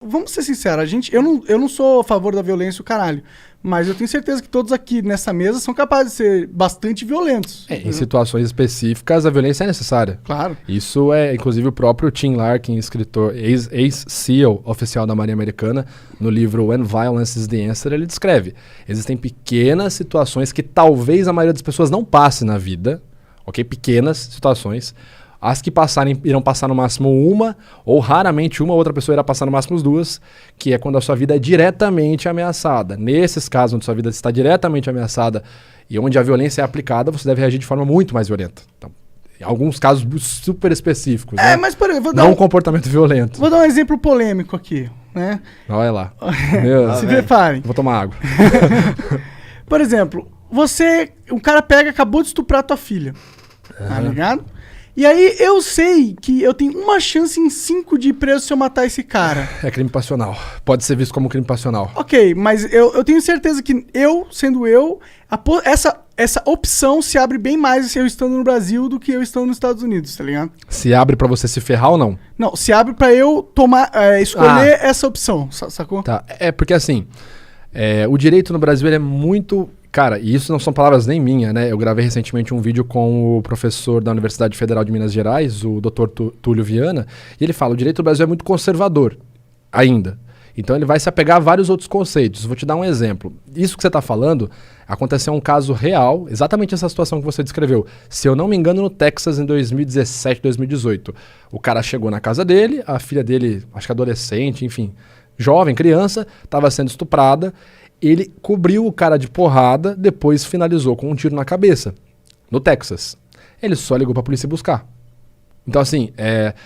vamos ser sinceros, eu não sou a favor da violência o caralho, mas eu tenho certeza que todos aqui nessa mesa são capazes de ser bastante violentos. Em situações específicas, a violência é necessária. Claro. Isso é, inclusive, o próprio Tim Larkin, escritor, ex-SEAL oficial da Marinha Americana, no livro When Violence is the Answer, ele descreve. Existem pequenas situações que talvez a maioria das pessoas não passe na vida, ok? Pequenas situações. As que passarem irão passar no máximo uma, ou raramente uma outra pessoa irá passar no máximo duas, que é quando a sua vida é diretamente ameaçada. Nesses casos onde sua vida está diretamente ameaçada e onde a violência é aplicada, você deve reagir de forma muito mais violenta. Então, em alguns casos super específicos. Né? Mas por exemplo, não um comportamento violento. Vou dar um exemplo polêmico aqui, né? Olha lá. Se preparem. Vou tomar água. Por exemplo, um cara acabou de estuprar tua filha. Tá ligado? E aí eu sei que eu tenho uma chance em 5 de ir preso se eu matar esse cara. É crime passional. Pode ser visto como crime passional. Ok, mas eu tenho certeza que essa opção se abre bem mais eu estando no Brasil do que eu estando nos Estados Unidos, tá ligado? Se abre pra você se ferrar ou não? Não, se abre pra eu escolher essa opção, sacou? Tá, porque assim, o direito no Brasil ele é muito... Cara, e isso não são palavras nem minhas, né? Eu gravei recentemente um vídeo com o professor da Universidade Federal de Minas Gerais, o Dr. Túlio Viana, e ele fala, o direito do Brasil é muito conservador, ainda. Então ele vai se apegar a vários outros conceitos. Vou te dar um exemplo. Isso que você está falando, aconteceu um caso real, exatamente essa situação que você descreveu. Se eu não me engano, no Texas, em 2017, 2018. O cara chegou na casa dele, a filha dele, acho que adolescente, enfim, jovem, criança, estava sendo estuprada. Ele cobriu o cara de porrada, depois finalizou com um tiro na cabeça, no Texas. Ele só ligou pra polícia buscar. Então assim,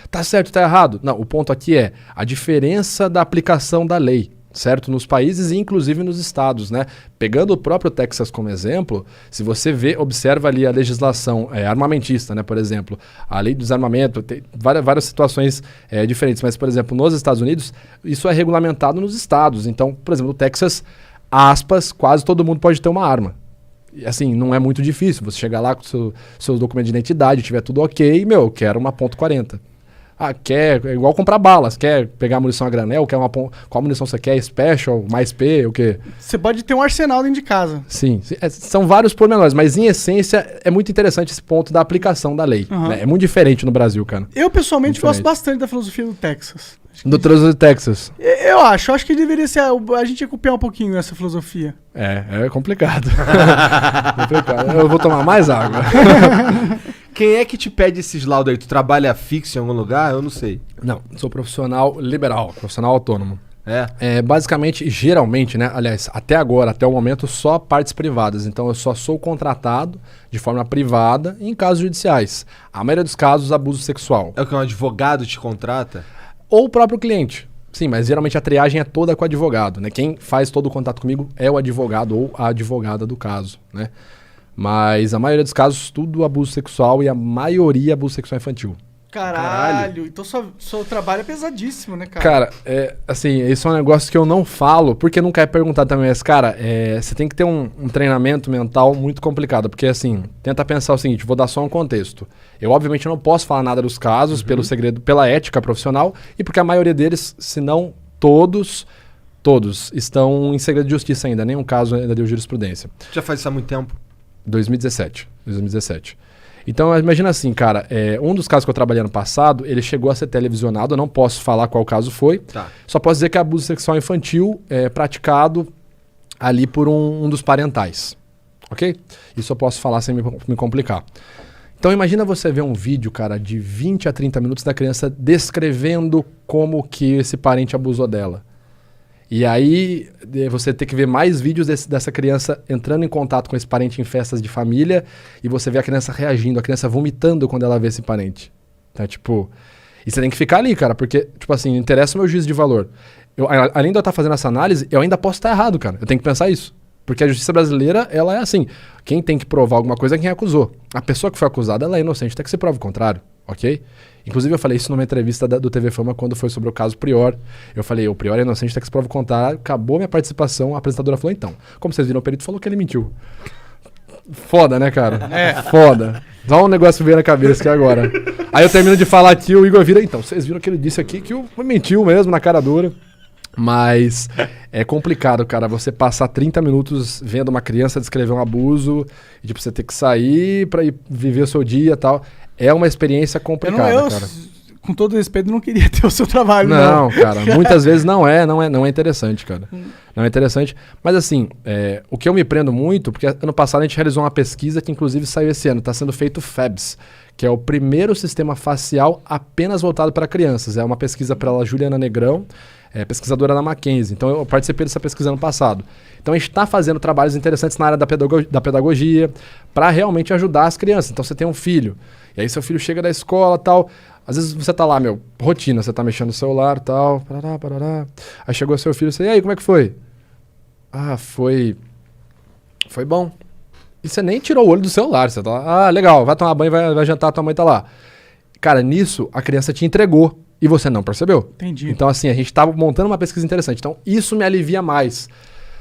tá certo, tá errado? Não, o ponto aqui é a diferença da aplicação da lei, certo? Nos países e inclusive nos estados, né? Pegando o próprio Texas como exemplo, se você observa ali a legislação armamentista, né? Por exemplo, a lei do desarmamento, tem várias situações diferentes, mas por exemplo, nos Estados Unidos, isso é regulamentado nos estados. Então, por exemplo, no Texas, aspas, quase todo mundo pode ter uma arma. E, assim, não é muito difícil. Você chegar lá com seus documentos de identidade, tiver tudo ok, eu quero uma .40. É igual comprar balas. Quer pegar munição a granel? Qual munição você quer? Special? Mais P? O quê? Você pode ter um arsenal dentro de casa. Sim. São vários pormenores, mas em essência é muito interessante esse ponto da aplicação da lei. Uhum. Né? É muito diferente no Brasil, cara. Eu, pessoalmente, gosto bastante da filosofia do Texas. Do trânsito de Texas. Eu acho que deveria ser. A gente ia copiar um pouquinho essa filosofia. É complicado. Eu vou tomar mais água. Quem é que te pede esses laudos aí? Tu trabalha fixo em algum lugar? Eu não sei. Não, sou profissional liberal, profissional autônomo. Basicamente, geralmente, né? Aliás, até agora, até o momento, só partes privadas. Então, eu só sou contratado de forma privada em casos judiciais. A maioria dos casos, abuso sexual. É o que um advogado te contrata? Ou o próprio cliente. Sim, mas geralmente a triagem é toda com o advogado, né? Quem faz todo o contato comigo é o advogado ou a advogada do caso, né? Mas a maioria dos casos, tudo abuso sexual e a maioria abuso sexual infantil. Caralho. Então seu trabalho é pesadíssimo, né, cara? Cara, assim, esse é um negócio que eu não falo, porque não quero perguntar também, mas, cara, você tem que ter um treinamento mental muito complicado, porque, assim, tenta pensar o seguinte, vou dar só um contexto. Eu, obviamente, não posso falar nada dos casos, pelo segredo, pela ética profissional, e porque a maioria deles, se não todos estão em segredo de justiça ainda, nenhum caso ainda deu jurisprudência. Já faz isso há muito tempo? 2017. Então, imagina assim, cara, um dos casos que eu trabalhei ano passado, ele chegou a ser televisionado, eu não posso falar qual caso foi, só posso dizer que é abuso sexual infantil praticado ali por um dos parentais, ok? Isso eu posso falar sem me complicar. Então, imagina você ver um vídeo, cara, de 20 a 30 minutos da criança descrevendo como que esse parente abusou dela. E aí você tem que ver mais vídeos dessa criança entrando em contato com esse parente em festas de família e você vê a criança reagindo, a criança vomitando quando ela vê esse parente. Então, tipo... E você tem que ficar ali, cara, porque, tipo assim, interessa o meu juízo de valor. Além de eu estar fazendo essa análise, eu ainda posso estar errado, cara. Eu tenho que pensar isso. Porque a justiça brasileira, ela é assim. Quem tem que provar alguma coisa é quem acusou. A pessoa que foi acusada, ela é inocente, até que se prove o contrário, ok? Inclusive, eu falei isso numa entrevista do TV Fama quando foi sobre o caso Prior. Eu falei, o Prior é inocente, até que se prove o contrário. Acabou minha participação, a apresentadora falou, então, como vocês viram, o perito falou que ele mentiu. Foda, né, cara? Foda. Só um negócio veio na cabeça aqui agora. Aí eu termino de falar aqui, o Igor vira, então, vocês viram que ele disse aqui que mentiu mesmo, na cara dura. Mas é complicado, cara, você passar 30 minutos vendo uma criança descrever um abuso e, tipo, você ter que sair pra ir viver o seu dia e tal. É uma experiência complicada, cara. Com todo respeito, não queria ter o seu trabalho, não. Não, cara, muitas vezes não é interessante, cara. Não é interessante. Mas assim, o que eu me prendo muito, porque ano passado a gente realizou uma pesquisa que inclusive saiu esse ano, está sendo feito o FABS, que é o primeiro sistema facial apenas voltado para crianças. É uma pesquisa pela Juliana Negrão, pesquisadora da Mackenzie. Então eu participei dessa pesquisa ano passado. Então a gente está fazendo trabalhos interessantes na área da pedagogia para realmente ajudar as crianças. Então você tem um filho, e aí seu filho chega da escola e tal. Às vezes você tá lá, rotina, você tá mexendo no celular e tal, parará. Aí chegou seu filho, você, e aí, como é que foi? Ah, foi bom. E você nem tirou o olho do celular, você tá lá, legal, vai tomar banho, vai jantar, tua mãe tá lá. Cara, nisso, a criança te entregou e você não percebeu. Entendi. Então, assim, a gente tava montando uma pesquisa interessante. Então, isso me alivia mais.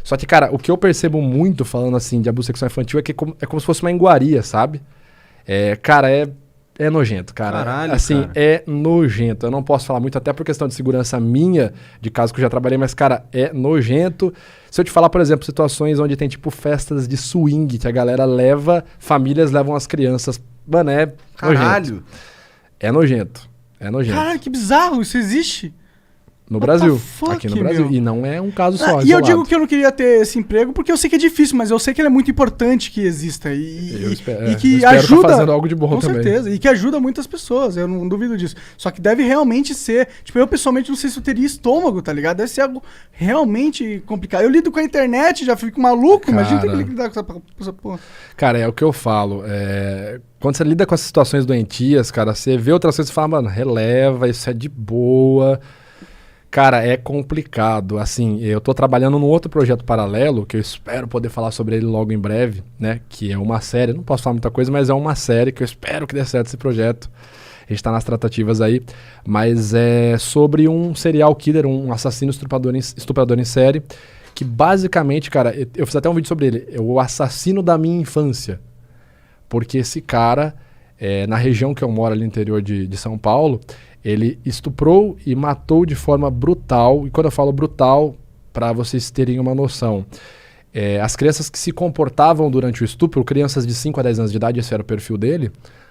Só que, cara, o que eu percebo muito falando, assim, de abuso sexual infantil é como se fosse uma iguaria, sabe? Cara, é nojento, cara. Caralho, assim, cara. É nojento. Eu não posso falar muito, até por questão de segurança minha, de caso que eu já trabalhei, mas, cara, é nojento. Se eu te falar, por exemplo, situações onde tem, tipo, festas de swing, que a galera famílias levam as crianças. Mano, Caralho. É nojento. É nojento. Caralho, que bizarro, isso existe? No What Brasil. the fuck, Aqui no Brasil. meu? E não é um caso só. E eu digo que eu não queria ter esse emprego porque eu sei que é difícil, mas eu sei que ele é muito importante que exista. E que eu espero ajuda. tá fazendo algo de bom com também. certeza. E que ajuda muitas pessoas, eu não duvido disso. Só que deve realmente ser. Tipo, eu pessoalmente não sei se eu teria estômago, tá ligado? Deve ser algo realmente complicado. Eu lido com a internet, já fico maluco, imagina ter que lidar com essa porra. Cara, é o que eu falo. Quando você lida com essas situações doentias, cara, você vê outras coisas e fala, mano, releva, isso é de boa. Cara, é complicado. Assim, eu tô trabalhando num outro projeto paralelo, que eu espero poder falar sobre ele logo em breve, né? Que é uma série, não posso falar muita coisa, mas é uma série que eu espero que dê certo esse projeto. A gente tá nas tratativas aí. Mas é sobre um serial killer, um assassino estuprador em série, que basicamente, cara, eu fiz até um vídeo sobre ele, é o assassino da minha infância. Porque esse cara, na região que eu moro ali no interior de São Paulo, ele estuprou e matou de forma brutal. E quando eu falo brutal, para vocês terem uma noção, as crianças que se comportavam durante o estupro, crianças de 5 a 10 anos de idade, esse era o perfil dele,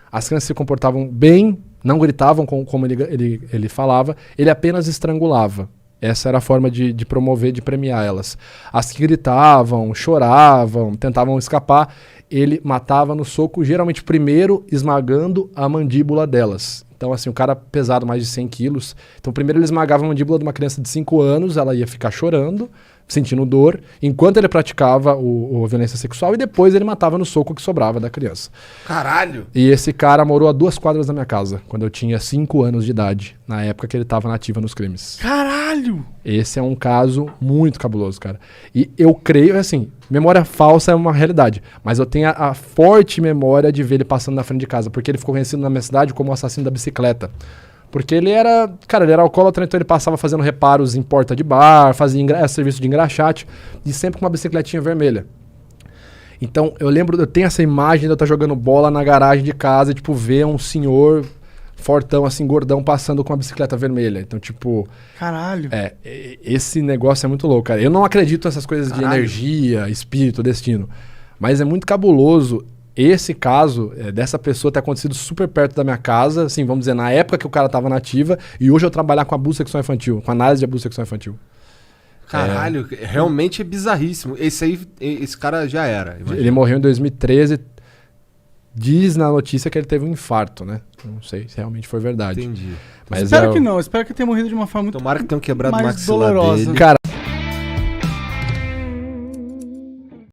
as crianças se comportavam bem, não gritavam como ele falava, ele apenas estrangulava. Essa era a forma de promover, de premiar elas. As que gritavam, choravam, tentavam escapar, ele matava no soco, geralmente primeiro esmagando a mandíbula delas. Então, assim, o cara pesado mais de 100 quilos. Então, primeiro ele esmagava a mandíbula de uma criança de 5 anos, ela ia ficar chorando, sentindo dor, enquanto ele praticava a violência sexual, e depois ele matava no soco que sobrava da criança. Caralho! E esse cara morou a 2 quadras da minha casa, quando eu tinha 5 anos de idade, na época que ele estava na ativa nos crimes. Caralho! Esse é um caso muito cabuloso, cara. E eu creio, assim, memória falsa é uma realidade, mas eu tenho a forte memória de ver ele passando na frente de casa, porque ele ficou conhecido na minha cidade como o assassino da bicicleta. Porque ele era alcoólatra, então ele passava fazendo reparos em porta de bar, fazia serviço de engraxate, e sempre com uma bicicletinha vermelha. Então, eu tenho essa imagem de eu estar jogando bola na garagem de casa e, tipo, ver um senhor fortão, assim, gordão, passando com uma bicicleta vermelha. Então, tipo... Caralho. Esse negócio é muito louco, cara. Eu não acredito nessas coisas de energia, espírito, destino. Mas é muito cabuloso esse caso dessa pessoa ter acontecido super perto da minha casa, assim, vamos dizer, na época que o cara tava na ativa, e hoje eu trabalhar com abuso sexual infantil, com análise de abuso sexual infantil. Caralho, realmente é bizarríssimo. Esse cara já era. Imagina. Ele morreu em 2013. Diz na notícia que ele teve um infarto, né? Não sei se realmente foi verdade. Entendi. Mas espero que não. Espero que tenha morrido de uma forma muito Tomara que tenham quebrado o mais maxilar dolorosa. dele. Cara,